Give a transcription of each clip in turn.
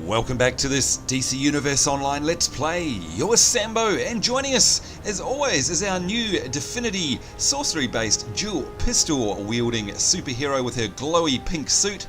Welcome back to this DC Universe Online Let's Play. You're Sambo, and joining us, as always, is our new Definity sorcery-based dual pistol-wielding superhero with her glowy pink suit.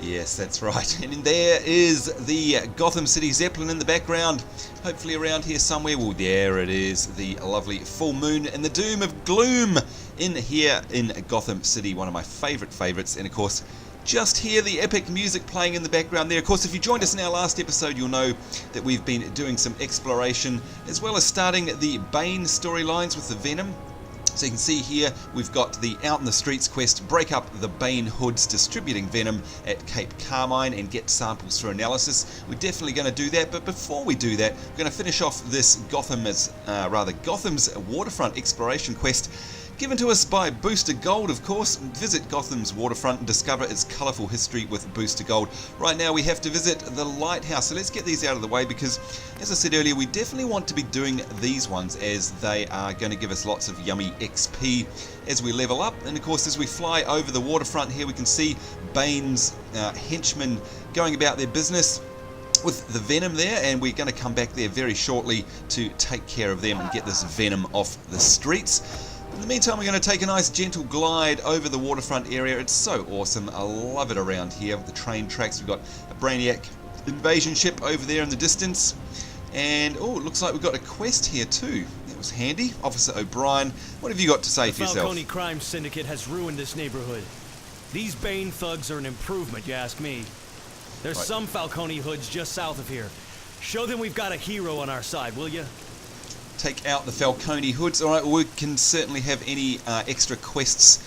Yes, that's right. And there is the Gotham City Zeppelin in the background. Hopefully around here somewhere. Well, there it is. The lovely full moon and the doom of gloom in here in Gotham City. One of my favourites. And of course, just hear the epic music playing in the background there. Of course, if you joined us in our last episode, you'll know that we've been doing some exploration as well as starting the Bane storylines with the Venom. So you can see here we've got the Out in the Streets quest, break up the Bane hoods distributing Venom at Cape Carmine and get samples for analysis. We're definitely going to do that, but before we do that, we're going to finish off this Gotham's waterfront exploration quest, given to us by Booster Gold, of course. Visit Gotham's waterfront and discover its colourful history with Booster Gold. Right now we have to visit the lighthouse, so let's get these out of the way because, as I said earlier, we definitely want to be doing these ones as they are going to give us lots of yummy XP as we level up. And of course, as we fly over the waterfront here, we can see Bane's henchmen going about their business with the Venom there, and we're going to come back there very shortly to take care of them and get this Venom off the streets. In the meantime, we're going to take a nice gentle glide over the waterfront area. It's so awesome. I love it around here with the train tracks. We've got a Brainiac invasion ship over there in the distance. And, oh, it looks like we've got a quest here too. That was handy. Officer O'Brien, what have you got to say for yourself? The Falcone crime syndicate has ruined this neighborhood. These Bane thugs are an improvement, you ask me. There's some Falcone hoods just south of here. Show them we've got a hero on our side, will you? Take out the Falcone hoods. Alright, we can certainly have any extra quests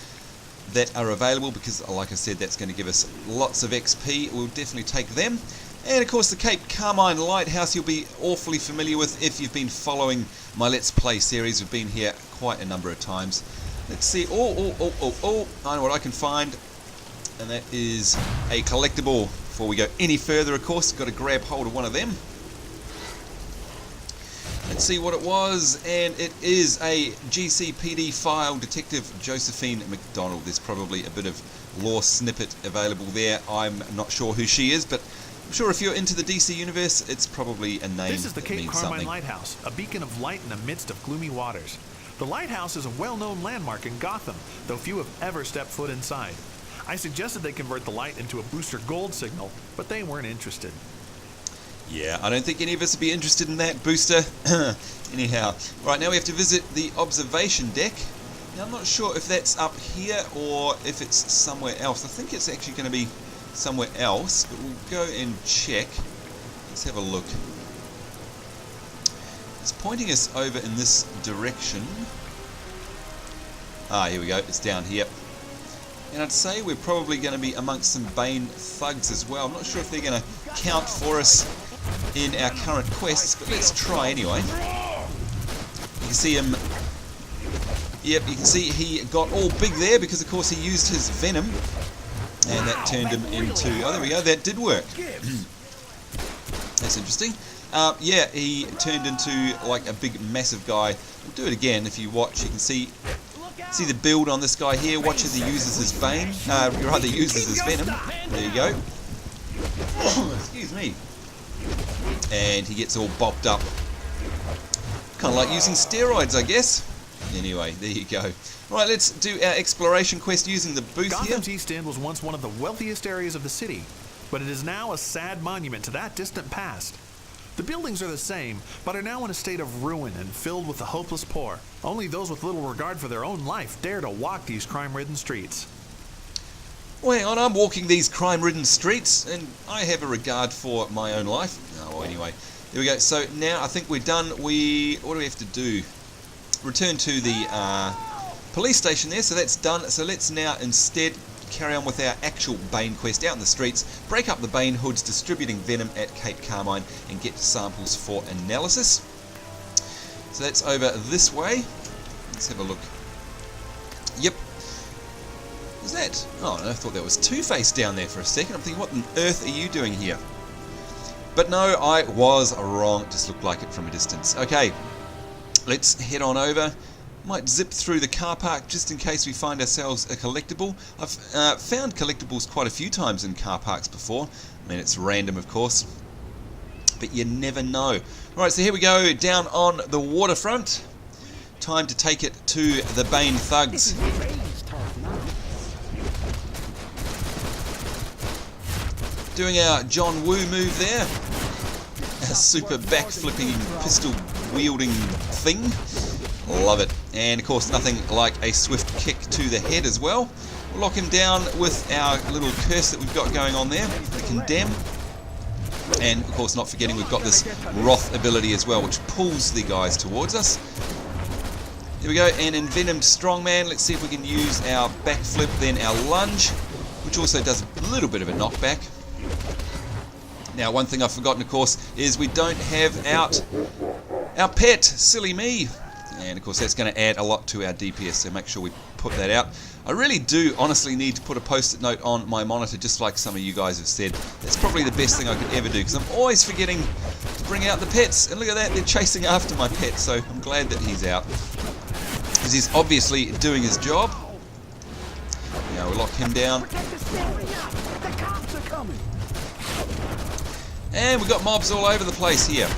that are available because, like I said, that's going to give us lots of XP. We'll definitely take them. And of course the Cape Carmine Lighthouse you'll be awfully familiar with if you've been following my Let's Play series. We've been here quite a number of times. Let's see. Oh, I know what I can find. And that is a collectible. Before we go any further, of course, got to grab hold of one of them. Let's see what it was, and it is a GCPD file, Detective Josephine McDonald. There's probably a bit of lore snippet available there. I'm not sure who she is, but I'm sure if you're into the DC universe, it's probably a name. This is the Cape Carmine something. Lighthouse, a beacon of light in the midst of gloomy waters. The lighthouse is a well-known landmark in Gotham, though few have ever stepped foot inside. I suggested they convert the light into a Booster Gold signal, but they weren't interested. Yeah, I don't think any of us would be interested in that, Booster. Anyhow, right now we have to visit the observation deck. Now I'm not sure if that's up here or if it's somewhere else. I think it's actually going to be somewhere else, but we'll go and check. Let's have a look. It's pointing us over in this direction. Ah, here we go. It's down here. And I'd say we're probably going to be amongst some Bane thugs as well. I'm not sure if they're going to count for us in our current quests, but let's try anyway. You can see him. Yep, you can see he got all big there because, of course, he used his Venom. And that turned him into... Oh, there we go. That did work. That's interesting. Yeah, he turned into like a big, massive guy. We'll do it again. If you watch, you can see the build on this guy here. Watch as he uses his Bane. Rather, uses his Venom. There you go. Excuse me. And he gets all bopped up. Kind of like using steroids, I guess. Anyway, there you go. Right, let's do our exploration quest using the booth here. Gotham's East End was once one of the wealthiest areas of the city, but it is now a sad monument to that distant past. The buildings are the same, but are now in a state of ruin and filled with the hopeless poor. Only those with little regard for their own life dare to walk these crime-ridden streets. Well, hang on, I'm walking these crime-ridden streets, and I have a regard for my own life. Oh, well, anyway, there we go. So now I think we're done. What do we have to do? Return to the police station there, so that's done. So let's now instead carry on with our actual Bane quest out in the streets, break up the Bane hoods distributing Venom at Cape Carmine and get samples for analysis. So that's over this way. Let's have a look. Yep. What's that? Oh, I thought that was Two-Face down there for a second. I'm thinking, what on earth are you doing here? But no, I was wrong. It just looked like it from a distance. Okay, let's head on over. Might zip through the car park just in case we find ourselves a collectible. I've found collectibles quite a few times in car parks before. I mean, it's random, of course. but you never know. Alright, so here we go, down on the waterfront. Time to take it to the Bane thugs. Doing our John Woo move there. A super back-flipping, pistol-wielding thing. Love it. And of course, nothing like a swift kick to the head as well. We'll lock him down with our little curse that we've got going on there, the Condemn. And of course, not forgetting we've got this Wrath ability as well, which pulls the guys towards us. Here we go, an envenomed strongman. Let's see if we can use our backflip, then our lunge, which also does a little bit of a knockback. Now, one thing I've forgotten, of course, is we don't have out our pet, silly me. And of course, that's going to add a lot to our DPS, so make sure we put that out. I really do honestly need to put a post-it note on my monitor, just like some of you guys have said. That's probably the best thing I could ever do, because I'm always forgetting to bring out the pets. And look at that, they're chasing after my pet, so I'm glad that he's out, because he's obviously doing his job. Now we'll lock him down. And we've got mobs all over the place here.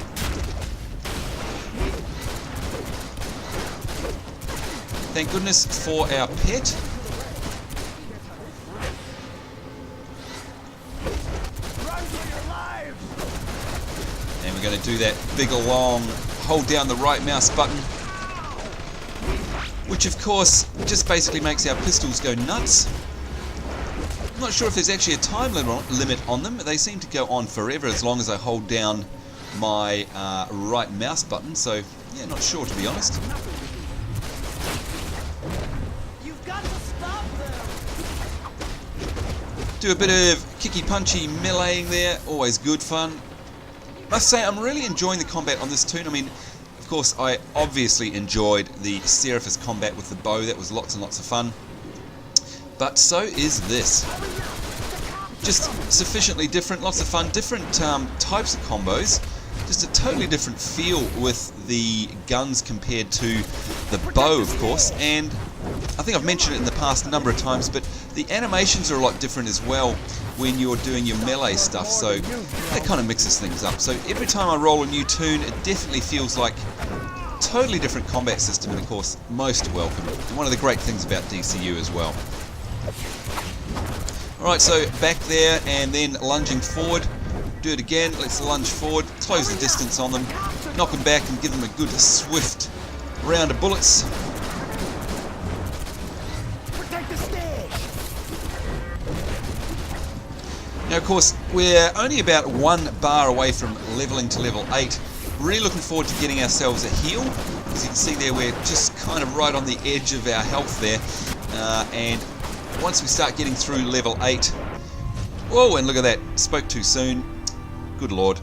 Thank goodness for our pet. And we're going to do that big long hold down the right mouse button, which of course just basically makes our pistols go nuts. I'm not sure if there's actually a time limit on them. They seem to go on forever as long as I hold down my right mouse button, so yeah, not sure to be honest. You've got to stop them. Do a bit of kicky punchy meleeing there, always good fun. Must say I'm really enjoying the combat on this tune. I mean, of course I obviously enjoyed the Seraphis combat with the bow, that was lots and lots of fun. But so is this. Just sufficiently different, lots of fun, different types of combos. Just a totally different feel with the guns compared to the bow, of course. And I think I've mentioned it in the past a number of times, but the animations are a lot different as well when you're doing your melee stuff. So that kind of mixes things up. So every time I roll a new tune, it definitely feels like a totally different combat system, and of course, most welcome. And one of the great things about DCU as well. Alright, so back there and then lunging forward. Do it again, let's lunge forward, close the distance on them, knock them back and give them a good swift round of bullets. Now of course, we're only about 1 bar away from leveling to level 8. Really looking forward to getting ourselves a heal. As you can see there, we're just kind of right on the edge of our health there. And once we start getting through level 8, whoa, and look at that, spoke too soon, good lord.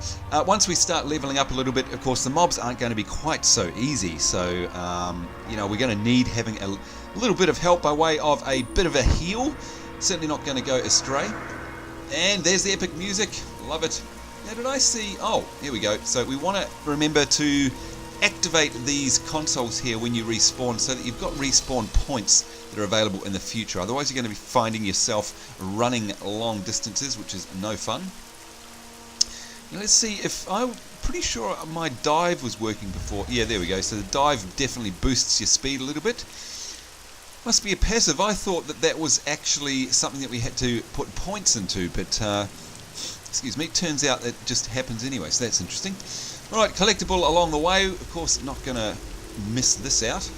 Once we start leveling up a little bit, of course the mobs aren't going to be quite so easy, so you know, we're going to need having a little bit of help by way of a bit of a heal. Certainly not going to go astray. And there's the epic music, love it. Now did I see, oh, here we go. So we want to remember to activate these consoles here when you respawn, so that you've got respawn points that are available in the future. Otherwise you're going to be finding yourself running long distances, which is no fun. Now let's see if I'm pretty sure my dive was working before. Yeah, there we go. So the dive definitely boosts your speed a little bit. Must be a passive. I thought that that was actually something that we had to put points into, but excuse me, turns out it just happens anyway, so that's interesting. Alright, collectible along the way. Of course, not going to miss this out.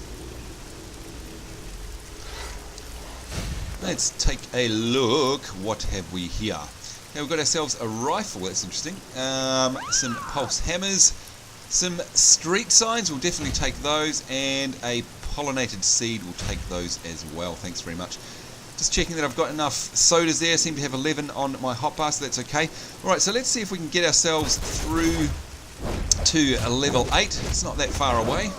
Let's take a look. What have we here? Okay, we've got ourselves a rifle. That's interesting. Some pulse hammers. Some street signs. We'll definitely take those. And a pollinated seed. We'll take those as well. Thanks very much. Just checking that I've got enough sodas there. I seem to have 11 on my hotbar, so that's okay. Alright, so let's see if we can get ourselves through to a level 8. It's not that far away.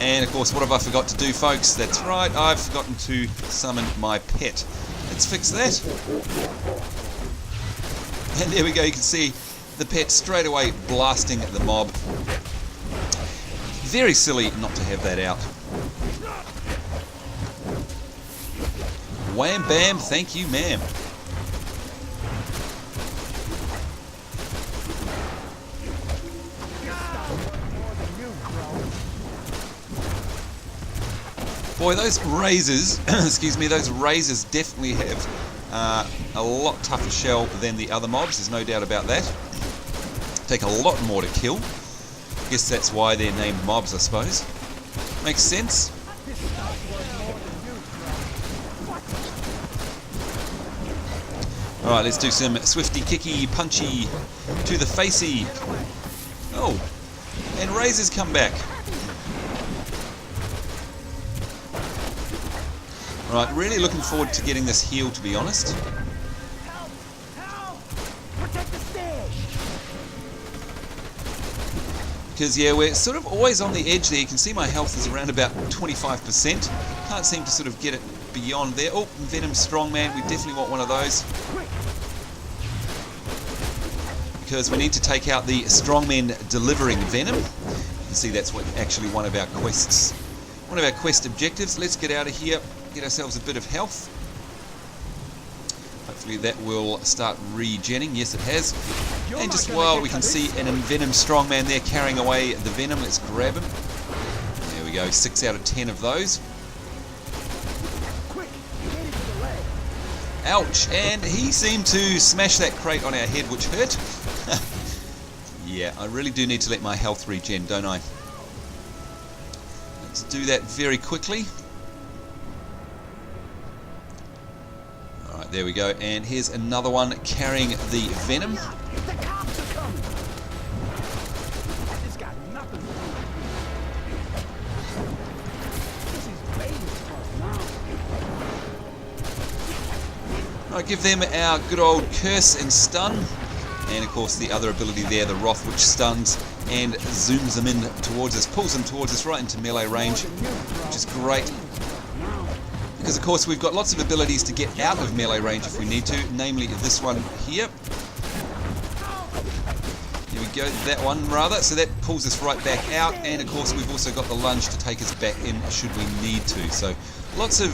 And of course, what have I forgot to do, folks? That's right, I've forgotten to summon my pet. Let's fix that. And there we go, you can see the pet straight away blasting the mob. Very silly not to have that out. Wham bam, thank you ma'am. Boy, those razors, excuse me, those razors definitely have a lot tougher shell than the other mobs. There's no doubt about that. Take a lot more to kill. Guess that's why they're named mobs, I suppose. Makes sense. Alright, let's do some swifty, kicky, punchy, to the facey. Oh, and razors come back. Right, really looking forward to getting this heal, to be honest. Help! Help! Protect the stage! Because, yeah, we're sort of always on the edge there. You can see my health is around about 25%. Can't seem to sort of get it beyond there. Oh, Venom strongman. We definitely want one of those. Because we need to take out the strongmen delivering Venom. You can see that's what actually one of our quests. One of our quest objectives. Let's get out of here. Get ourselves a bit of health. Hopefully that will start regenning. Yes, it has. And just while we can see an Venom strongman there carrying away the Venom, let's grab him. There we go, 6 out of 10 of those. Ouch, and he seemed to smash that crate on our head, which hurt. Yeah, I really do need to let my health regen, don't I? Let's do that very quickly. Alright, there we go, and here's another one carrying the Venom. The cops are coming! This got nothing. This is Bane's fault now. Alright, give them our good old curse and stun. And of course the other ability there, the Wrath, which stuns and zooms them in towards us, pulls them towards us right into melee range, which is great. Because of course we've got lots of abilities to get out of melee range if we need to, namely this one here. Here we go, that one rather, so that pulls us right back out, and of course we've also got the lunge to take us back in should we need to. So lots of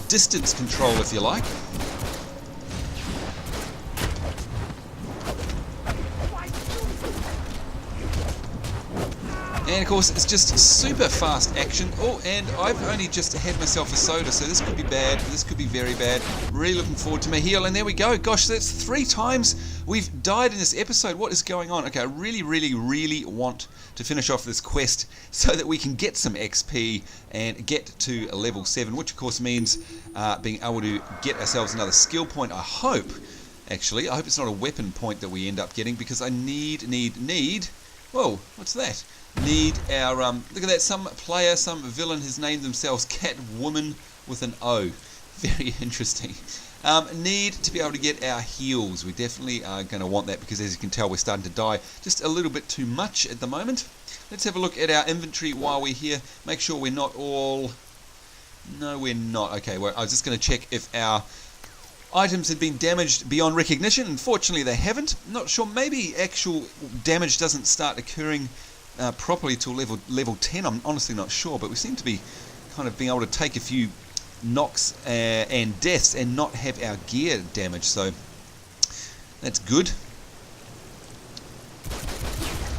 distance control, if you like. And of course it's just super fast action. Oh, and I've only just had myself a soda, so this could be bad, this could be very bad. Really looking forward to my heal, and there we go. Gosh, that's 3 times we've died in this episode. What is going on? Okay, I really want to finish off this quest so that we can get some XP and get to level 7, which of course means being able to get ourselves another skill point, I hope. Actually, I hope it's not a weapon point that we end up getting, because I need... Whoa, what's that? Need our, look at that, some player, some villain has named themselves Catwoman with an O. Very interesting. Need to be able to get our heals. We definitely are going to want that, because as you can tell we're starting to die just a little bit too much at the moment. Let's have a look at our inventory while we're here. Make sure we're not all... No, we're not. Okay, well, I was just going to check if our items had been damaged beyond recognition. Unfortunately they haven't. Not sure, maybe actual damage doesn't start occurring properly till level 10. I'm honestly not sure, but we seem to be kind of being able to take a few knocks and deaths and not have our gear damaged, so that's good.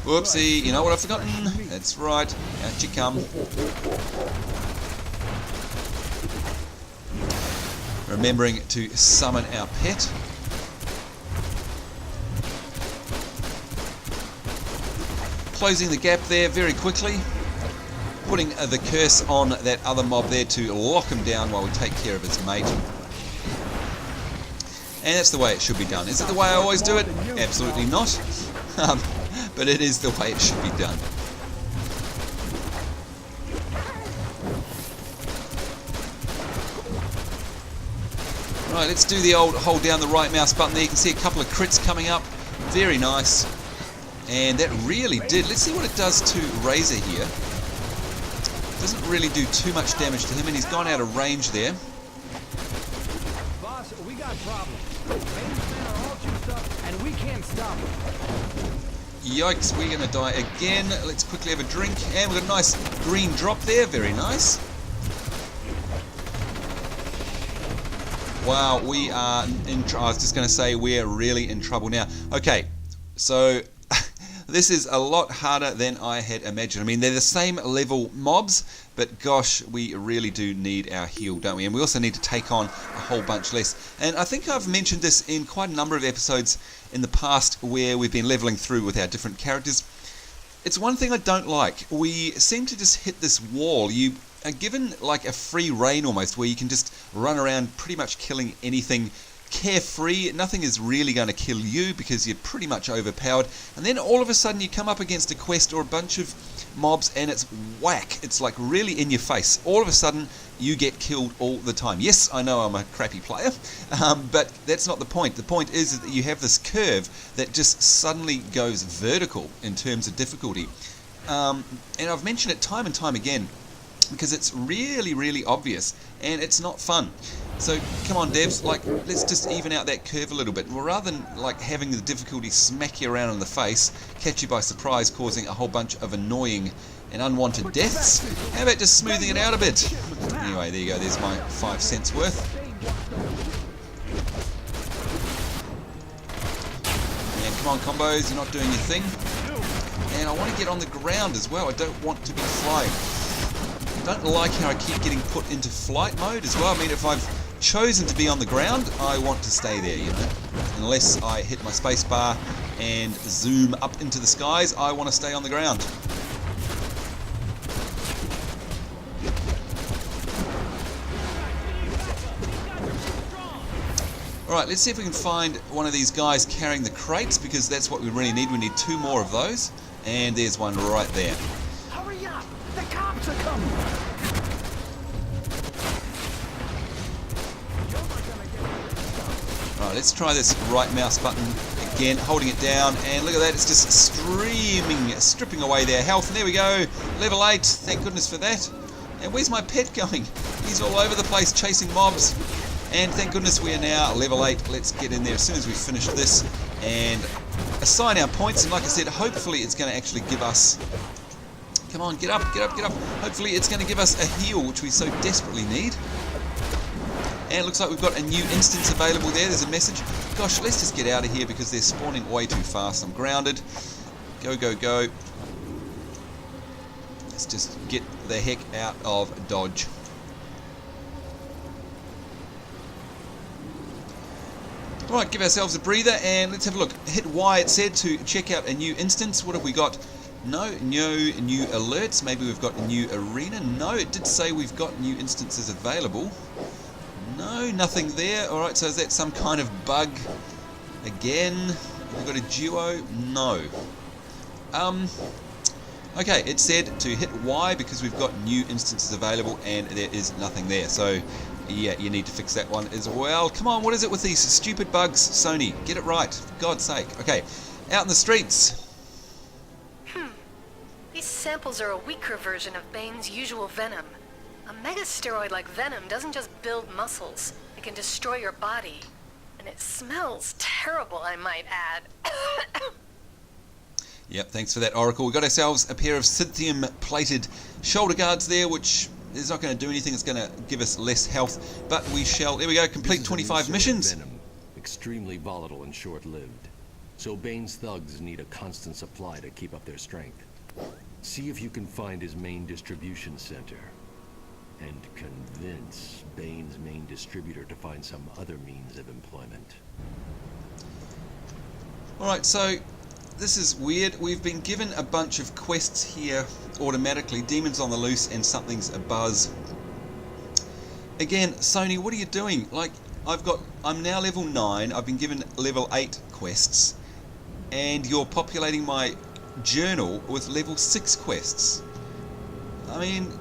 Whoopsie, you know what I've forgotten? That's right, out you come. Remembering to summon our pet. Closing the gap there very quickly. Putting the curse on that other mob there to lock him down while we take care of his mate. And that's the way it should be done. Is it the way I always do it? Absolutely not. But it is the way it should be done. Right, let's do the old hold down the right mouse button there. You can see a couple of crits coming up. Very nice. And that really did. Let's see what it does to Razor here. Doesn't really do too much damage to him, and he's gone out of range there. Boss, we got problems. Bane's men are all juiced up, and we can't stop them. Yikes, we're going to die again. Let's quickly have a drink. And we've got a nice green drop there. Very nice. Wow, we are in I was just going to say we're really in trouble now. Okay, so This is a lot harder than I had imagined. I mean, they're the same level mobs, but gosh, we really do need our heal, don't we? And we also need to take on a whole bunch less. And I think I've mentioned this in quite a number of episodes in the past where we've been leveling through with our different characters. It's one thing I don't like. We seem to just hit this wall. You are given like a free reign almost, where you can just run around pretty much killing anything carefree. Nothing is really going to kill you because you're pretty much overpowered, and then all of a sudden you come up against a quest or a bunch of mobs and it's whack. It's like really in your face. All of a sudden you get killed all the time. Yes, I know I'm a crappy player, but that's not the point. The point is that you have this curve that just suddenly goes vertical in terms of difficulty, and I've mentioned it time and time again because it's really, really obvious and it's not fun. So come on devs, like, let's just even out that curve a little bit. Well, rather than like having the difficulty smack you around in the face, catch you by surprise, causing a whole bunch of annoying and unwanted deaths, how about just smoothing it out a bit? Anyway, there you go, there's my 5 cents worth. And come on combos, you're not doing your thing. And I want to get on the ground as well, I don't want to be flying. I don't like how I keep getting put into flight mode as well. I mean, if I've chosen to be on the ground, I want to stay there, you know. Unless I hit my space bar and zoom up into the skies, I want to stay on the ground. Alright, let's see if we can find one of these guys carrying the crates, because that's what we really need. We need 2 more of those. And there's one right there. Hurry up! The cops are coming! Alright, let's try this right mouse button again, holding it down, and look at that, it's just stripping away their health. And there we go, level 8, thank goodness for that. And where's my pet going? He's all over the place chasing mobs. And thank goodness we are now level 8. Let's get in there as soon as we finish this and assign our points. And like I said, hopefully it's going to actually give us... Come on, get up, get up, get up. Hopefully it's going to give us a heal, which we so desperately need. And it looks like we've got a new instance available there. There's a message. Gosh, let's just get out of here because they're spawning way too fast. I'm grounded. Go, go, go. Let's just get the heck out of Dodge. Alright, give ourselves a breather and let's have a look. Hit Y, it said, to check out a new instance. What have we got? No new alerts. Maybe we've got a new arena. No, it did say we've got new instances available. No, nothing there. Alright, so is that some kind of bug? Again, have we got a duo? No. Okay, it said to hit Y because we've got new instances available and there is nothing there. So, yeah, you need to fix that one as well. Come on, what is it with these stupid bugs, Sony? Get it right, for God's sake. Okay, out in the streets. These samples are a weaker version of Bane's usual Venom. A megasteroid like Venom doesn't just build muscles, it can destroy your body. And it smells terrible, I might add. Yep, thanks for that, Oracle. We got ourselves a pair of Synthium-plated shoulder guards there, which is not going to do anything. It's going to give us less health, but we shall... There we go, complete 25 missions. Venom, extremely volatile and short-lived. So Bane's thugs need a constant supply to keep up their strength. See if you can find his main distribution center. And convince Bane's main distributor to find some other means of employment. Alright, so... this is weird. We've been given a bunch of quests here automatically. Demons on the Loose and Something's Abuzz. Again, Sony, what are you doing? Like, I'm now level 9. I've been given level 8 quests. And you're populating my journal with level 6 quests. I mean,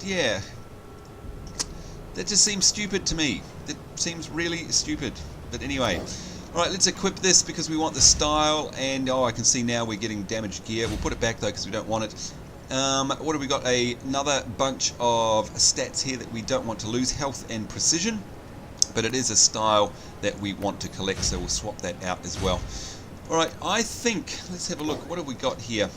yeah. That just seems stupid to me. That seems really stupid. But anyway. Alright, let's equip this because we want the style, and I can see now we're getting damaged gear. We'll put it back though because we don't want it. What have we got? Another bunch of stats here that we don't want to lose, health and precision, but it is a style that we want to collect, so we'll swap that out as well. Alright, I think, let's have a look. What have we got here?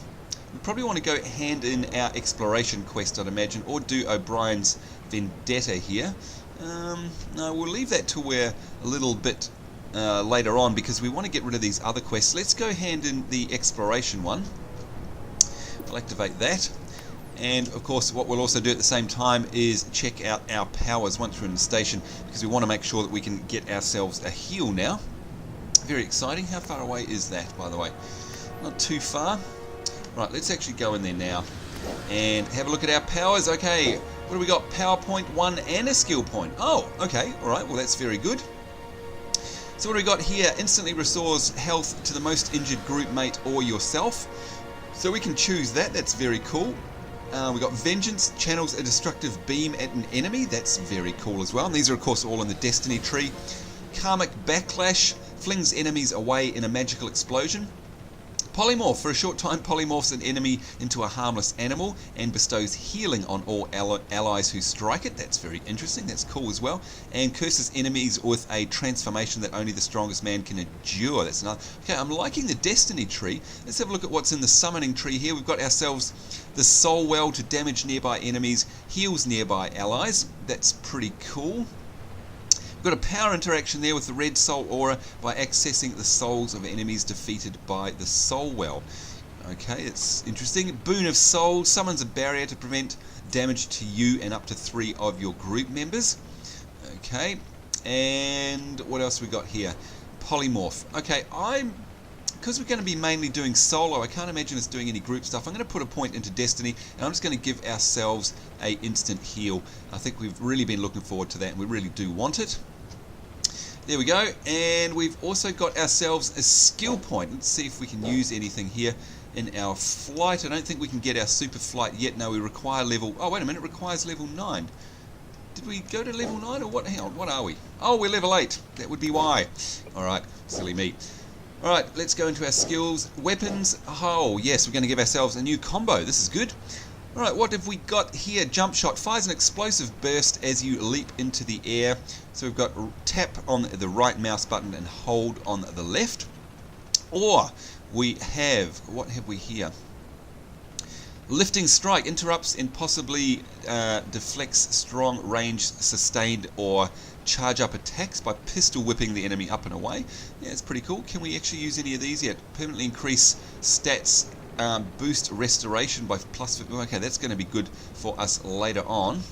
We probably want to go hand in our exploration quest, I'd imagine, or do O'Brien's Vendetta here. No, we'll leave that till we're a little bit later on, because we want to get rid of these other quests. Let's go hand in the exploration one. I'll activate that. And of course what we'll also do at the same time is check out our powers once we're in the station, because we want to make sure that we can get ourselves a heal now. Very exciting. How far away is that, by the way? Not too far. Right, let's actually go in there now and have a look at our powers. Okay, what do we got? Power point 1 and a skill point. Oh, okay, alright, well that's very good. So what do we got here? Instantly restores health to the most injured group mate or yourself. So we can choose that, that's very cool. We got Vengeance, channels a destructive beam at an enemy, that's very cool as well. And these are of course all in the Destiny tree. Karmic Backlash, flings enemies away in a magical explosion. Polymorph, for a short time polymorphs an enemy into a harmless animal and bestows healing on all allies who strike it. That's very interesting, that's cool as well. And curses enemies with a transformation that only the strongest man can endure. That's another. Okay, I'm liking the Destiny tree. Let's have a look at what's in the summoning tree here. We've got ourselves the Soul Well to damage nearby enemies, heals nearby allies. That's pretty cool. We've got a power interaction there with the red soul aura by accessing the souls of enemies defeated by the Soul Well. Okay, it's interesting. Boon of Souls summons a barrier to prevent damage to you and up to 3 of your group members. Okay, and what else we got here? Polymorph. Okay, because we're going to be mainly doing solo, I can't imagine us doing any group stuff. I'm going to put a point into Destiny, and I'm just going to give ourselves a instant heal. I think we've really been looking forward to that, and we really do want it. There we go, and we've also got ourselves a skill point. Let's see if we can use anything here in our flight. I don't think we can get our super flight yet. No, we require level... Oh, wait a minute, it requires level 9. Did we go to level 9 or what? Hang on, what are we? Oh, we're level 8. That would be why. Alright, silly me. Alright, let's go into our skills. Weapons. Oh, yes, we're going to give ourselves a new combo. This is good. Alright, what have we got here? Jump shot. Fires an explosive burst as you leap into the air. So we've got tap on the right mouse button and hold on the left. Or we have, what have we here? Lifting strike interrupts and possibly deflects strong range, sustained or charge up attacks by pistol whipping the enemy up and away. Yeah, it's pretty cool. Can we actually use any of these yet? Permanently increase stats, boost restoration by plus 50. Okay, that's going to be good for us later on.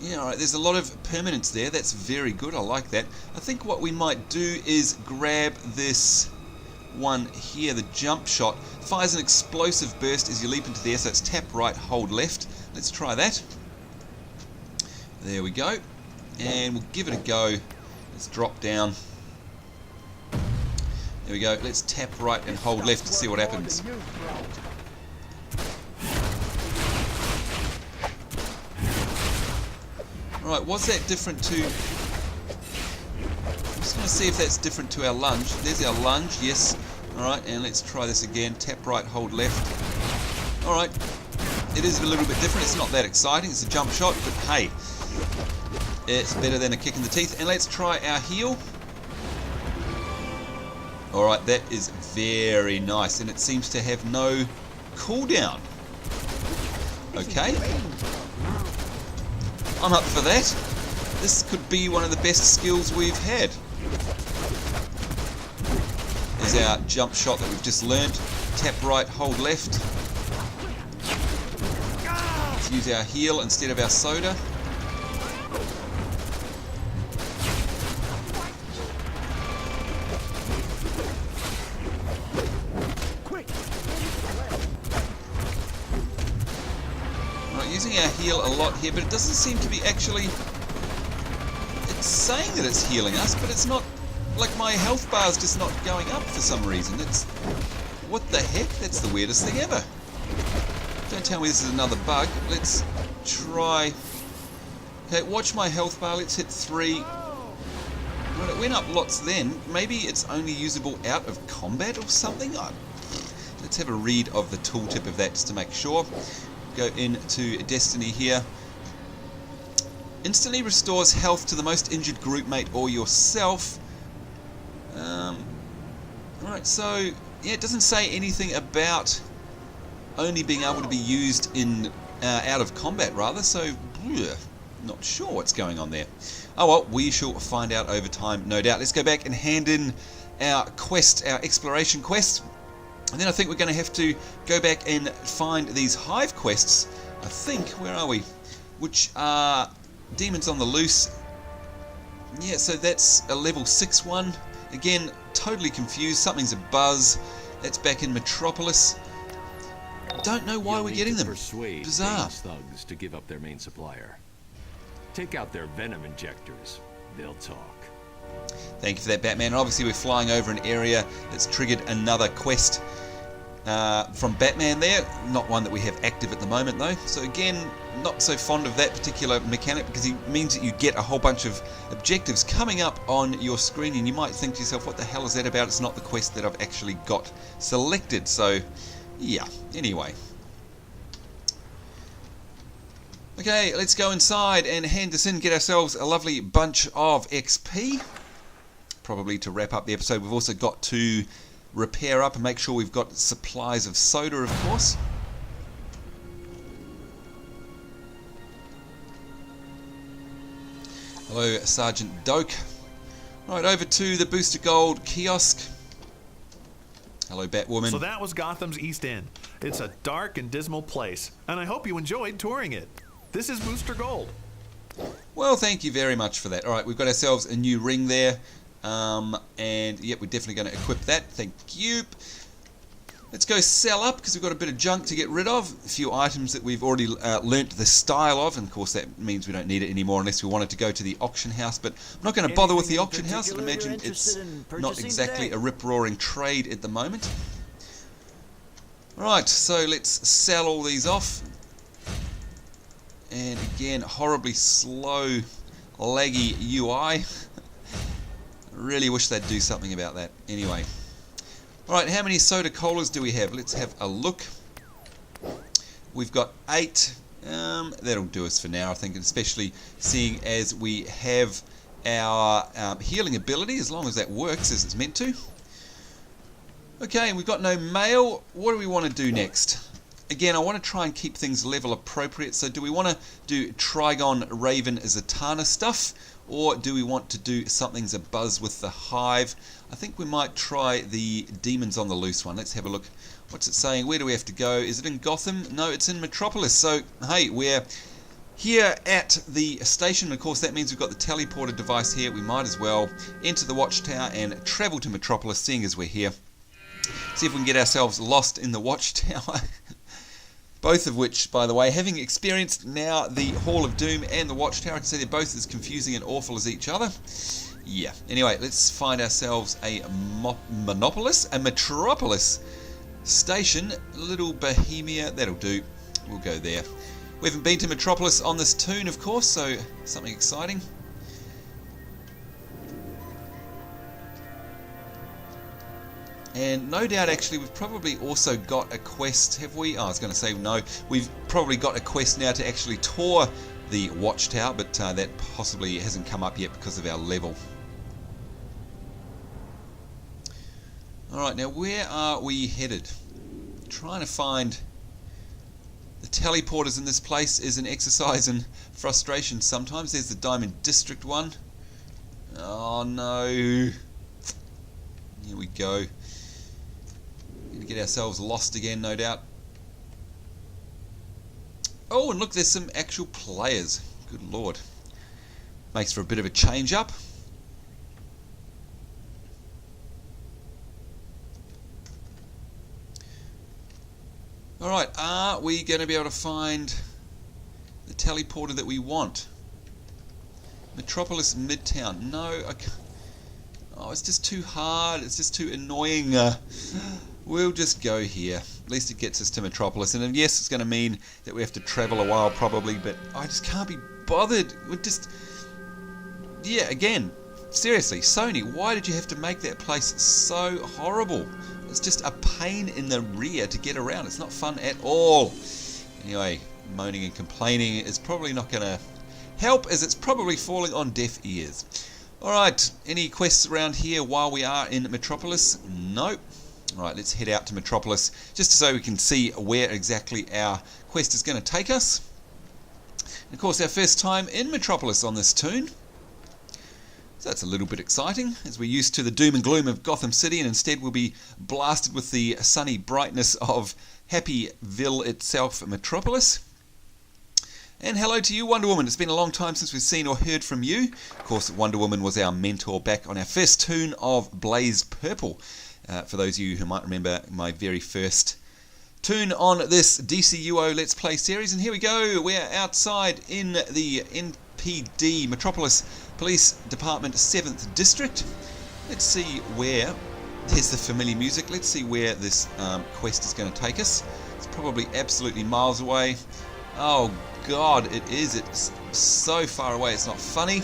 Yeah, alright, there's a lot of permanence there. That's very good. I like that. I think what we might do is grab this one here, the jump shot. Fires an explosive burst as you leap into the air, so it's tap right, hold left. Let's try that. There we go. And we'll give it a go. Let's drop down. There we go. Let's tap right and hold left to see what happens. Alright, was that different to... I'm just going to see if that's different to our lunge. There's our lunge, yes. Alright, and let's try this again. Tap right, hold left. Alright, it is a little bit different. It's not that exciting. It's a jump shot, but hey, it's better than a kick in the teeth. And let's try our heal. Alright, that is very nice, and it seems to have no cooldown. Okay. I'm up for that. This could be one of the best skills we've had. There's our jump shot that we've just learnt. Tap right, hold left. Let's use our heal instead of our soda. Using our heal a lot here, but it doesn't seem to be actually... It's saying that it's healing us, but it's not... Like, my health bar is just not going up for some reason. It's... What the heck? That's the weirdest thing ever. Don't tell me this is another bug. Let's try... Okay, watch my health bar. Let's hit 3. Well, it went up lots then. Maybe it's only usable out of combat or something? Let's have a read of the tooltip of that just to make sure. Go into Destiny here. Instantly restores health to the most injured group mate or yourself. Alright, so yeah, it doesn't say anything about only being able to be used in out of combat rather, so yeah. Not sure what's going on there. Oh well, we shall find out over time, no doubt. Let's go back and hand in our quest, our exploration quest. And then I think we're going to have to go back and find these hive quests. I think, where are we? Which are demons on the loose. Yeah, so that's a level 6 one. Again, totally confused. Something's a buzz. That's back in Metropolis. Don't know why we're getting them. Persuade Bizarre. Bane's thugs to give up their main supplier. Take out their Venom injectors. They'll talk. Thank you for that, Batman. And obviously we're flying over an area that's triggered another quest from Batman there. Not one that we have active at the moment though. So again, not so fond of that particular mechanic because it means that you get a whole bunch of objectives coming up on your screen and you might think to yourself, what the hell is that about? It's not the quest that I've actually got selected. So yeah, anyway. Okay, let's go inside and hand this in, get ourselves a lovely bunch of XP. Probably to wrap up the episode. We've also got to repair up and make sure we've got supplies of soda, of course. Hello, Sergeant Doak. Right, over to the Booster Gold kiosk. Hello, Batwoman. So that was Gotham's East End. It's a dark and dismal place, and I hope you enjoyed touring it. This is Booster Gold. Well, thank you very much for that. Alright, we've got ourselves a new ring there. And yep, we're definitely going to equip that. Thank you. Let's go sell up because we've got a bit of junk to get rid of. A few items that we've already learnt the style of, and of course that means we don't need it anymore unless we wanted to go to the auction house. But I'm not going to bother with the auction house. I imagine it's not exactly a rip-roaring trade at the moment. Alright, so let's sell all these off. And again, horribly slow, laggy UI. Really wish they'd do something about that. Anyway. Alright, how many soda colas do we have? Let's have a look. We've got 8. That'll do us for now, I think, especially seeing as we have our healing ability, as long as that works as it's meant to. Okay, and we've got no mail. What do we want to do next? Again, I want to try and keep things level appropriate. So do we want to do Trigon, Raven, Zatanna stuff? Or do we want to do something's a buzz with the Hive? I think we might try the Demons on the Loose one. Let's have a look. What's it saying? Where do we have to go? Is it in Gotham? No, it's in Metropolis. So, hey, we're here at the station. Of course, that means we've got the teleporter device here. We might as well enter the Watchtower and travel to Metropolis, seeing as we're here. See if we can get ourselves lost in the Watchtower. Both of which, by the way, having experienced now the Hall of Doom and the Watchtower, I can say they're both as confusing and awful as each other. Yeah. Anyway, let's find ourselves a Metropolis station. Little Bohemia, that'll do. We'll go there. We haven't been to Metropolis on this toon, of course, so something exciting. And no doubt, actually, we've probably also got a quest, have we? Oh, I was going to say no. We've probably got a quest now to actually tour the Watchtower, but that possibly hasn't come up yet because of our level. Alright, now where are we headed? Trying to find the teleporters in this place is an exercise in frustration sometimes. There's the Diamond District one. Oh no. Here we go. Gonna get ourselves lost again, no doubt. Oh, and look, there's some actual players. Good lord. Makes for a bit of a change up. Alright, are we going to be able to find the teleporter that we want? Metropolis Midtown. No, I can't. Oh, it's just too hard. It's just too annoying. We'll just go here. At least it gets us to Metropolis. And yes, it's going to mean that we have to travel a while probably, but I just can't be bothered. We're just... Yeah, again, seriously, Sony, why did you have to make that place so horrible? It's just a pain in the rear to get around. It's not fun at all. Anyway, moaning and complaining is probably not going to help, as it's probably falling on deaf ears. Alright, any quests around here while we are in Metropolis? Nope. Alright, let's head out to Metropolis just so we can see where exactly our quest is going to take us. Of course, our first time in Metropolis on this toon. So that's a little bit exciting, as we're used to the doom and gloom of Gotham City, and instead we'll be blasted with the sunny brightness of Happyville itself, Metropolis. And hello to you, Wonder Woman. It's been a long time since we've seen or heard from you. Of course, Wonder Woman was our mentor back on our first toon of Blaze Purple. For those of you who might remember my very first toon on this DCUO Let's Play series. And here we go, we're outside in the NPD, Metropolis Police Department 7th District. Let's see where, there's the familiar music, let's see where this quest is going to take us. It's probably absolutely miles away. Oh god, it is, it's so far away, it's not funny.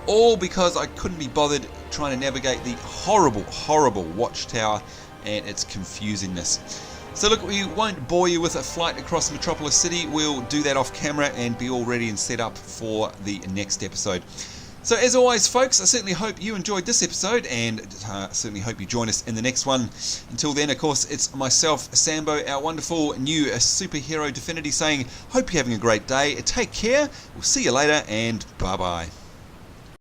All because I couldn't be bothered trying to navigate the horrible, horrible Watchtower and its confusingness. So look, we won't bore you with a flight across Metropolis City. We'll do that off camera and be all ready and set up for the next episode. So as always, folks, I certainly hope you enjoyed this episode, and certainly hope you join us in the next one. Until then, of course, it's myself, Sambo, our wonderful new superhero Divinity, saying, hope you're having a great day. Take care. We'll see you later, and bye-bye.